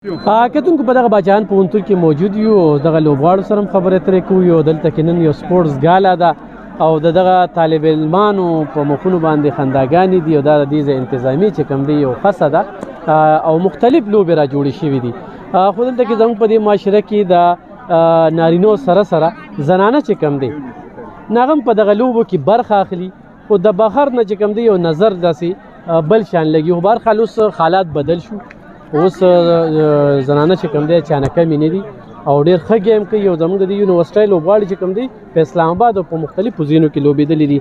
کتونکو په دغه باچان پوهنتون کې موجود یو او دغه لوبغاړو سره هم خبرې اترې کوو. یو دلته کې نن یو سپورټس ګالا ده او دغه طالب علمانو په مخونو باندې خنداګانې دي او دا د دې ځای انتظامي چې کوم دی یو خاصه ده او مختلف لوبې را جوړې شوي دي. خو دلته کې زموږ په دې معاشره کې د نارینو سره سره زنانه چې کوم دی هغه هم په دغه لوبو کې برخه اخلي خو د بهر نه چې کوم دی یو نظر داسې بل شان لګي. خو بهرحال اوس حالات بدل شو، اوس زنانه چې کوم دی اچانک کمې نه دي او ډېر ښه ګیم کوي. او زموږ د دې یونیورسټۍ لوبغاړي چې کوم دی په اسلام آباد او په مختلفو ځایونو کې لوبېدلي دي.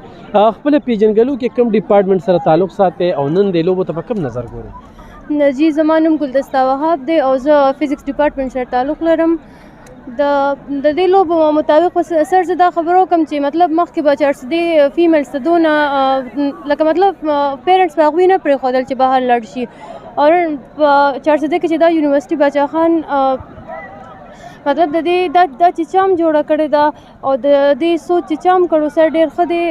خپله پیژنګلو کې کوم ډپارټمنټ سره تعلق ساتئ او نن دې لوبو ته په کوم نظر ګورئ؟ جی زما نوم ګلدسته وهاب دی او زه فزیکس ډپارټمنټ سره تعلق لرم. د دې لوبو مطابق سر زه دا خبرو کوم چې مطلب مخکې به چارسدې فیمیلز ته دونه لکه مطلب پیرنټس به هغوی نه پرېښودل چې بهر لاړ شي. او په چارسدې کې چې دا یونیورسټي باچا خان مطلب د دې دا چې چام جوړه کړې ده او د دې سوچ چې چام کړو سر ډېر ښه دی.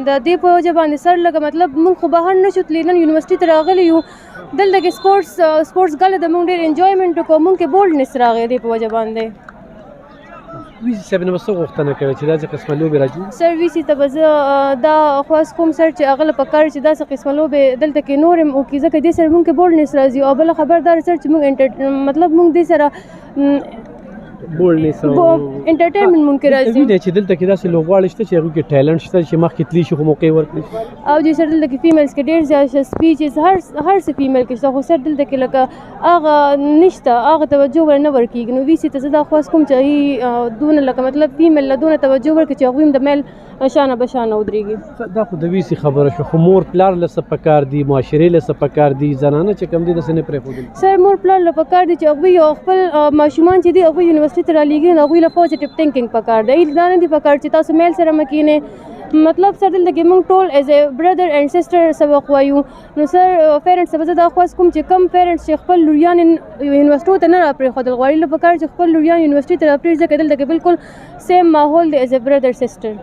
د دې په وجه باندې سر لکه مطلب موږ خو بهر نه شو تللی، نن یونیورسټي ته راغلي یو، دلته کې سپورټس ګاله د موږ ډېر انجویمنټ وکړو، موږ کې بولډنس راغی دې په وجه باندې. ویسي صاحب نه به څه غوښتنه کوي چې داسې قسمه لوبې را جوړ سر ویسي ته به زه دا خواست کوم سر چې هغه له پکار چې داسې قسمه لوبې دلته کې نور هم وکړي، ځکه دې سره موږ کې بولډنس راځي. او بله خبر دا سر چې موږ مطلب موږ دې سره بولډنس او انټرټینمنټ مونږ کې راځي. وینئ چې دلته کې داسې لوبغاړي شته چې هغوی کې ټیلنټ شته چې مخکې تللی شي خو موقع ورکړي. او جی سر دلته کې فیمیلز کې ډېر زیات شته، سپیچز هر څه فیمیل کې شته، خو سر دلته کې لکه هغه نشته، هغه توجه ور نه ورکېږي. نو ویسي ته زه دا خواست کوم چې دونه لکه مطلب فیمیل له دونه توجه ورکړي چې هغوی هم د میل شانه به شانه ودرېږي. دا خو د ویسي خبره شوه، خو مور پلار له څه پکار دي، معاشرې له څه پکار دي، زنانه چې کوم دي داسې نه پرېښودل. سر مور پلار له پکار دي چې هغوی خپل ماشومان چې دي هغوی یونیورسټي ته رالېږي نو هغوی له پوزیټیو تھنکینګ پکار دی. دا نه دي پکار چې تاسو میل سره مه کښېنئ. مطلب سر دلته کې موږ ټول ایز اے برادر اینډ سسټر سبق وایو. نو سر پیرنټس ته به زه دا خواست کوم چې کم پیرنټس چې خپل لوریان یونیورسټیو ته نه را پرېښودل غواړي، له پکار چې خپل لوریان یونیورسټي ته را پرېږدي، ځکه دلته کې بالکل سیم ماحول دی ایز اے برادر سسټر.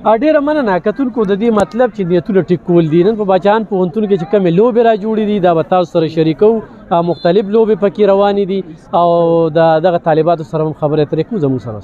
ډېره مننه کتونکو د دې مطلب چې نیتونه ټیک کول دي. نن په باچان پوهنتون کې چې کومې لوبې را جوړې دي دا به تاسو سره شریکوو. مختلف لوبې پکې روانې دي او د دغه طالباتو سره هم خبرې اترې کوو. زموږ سره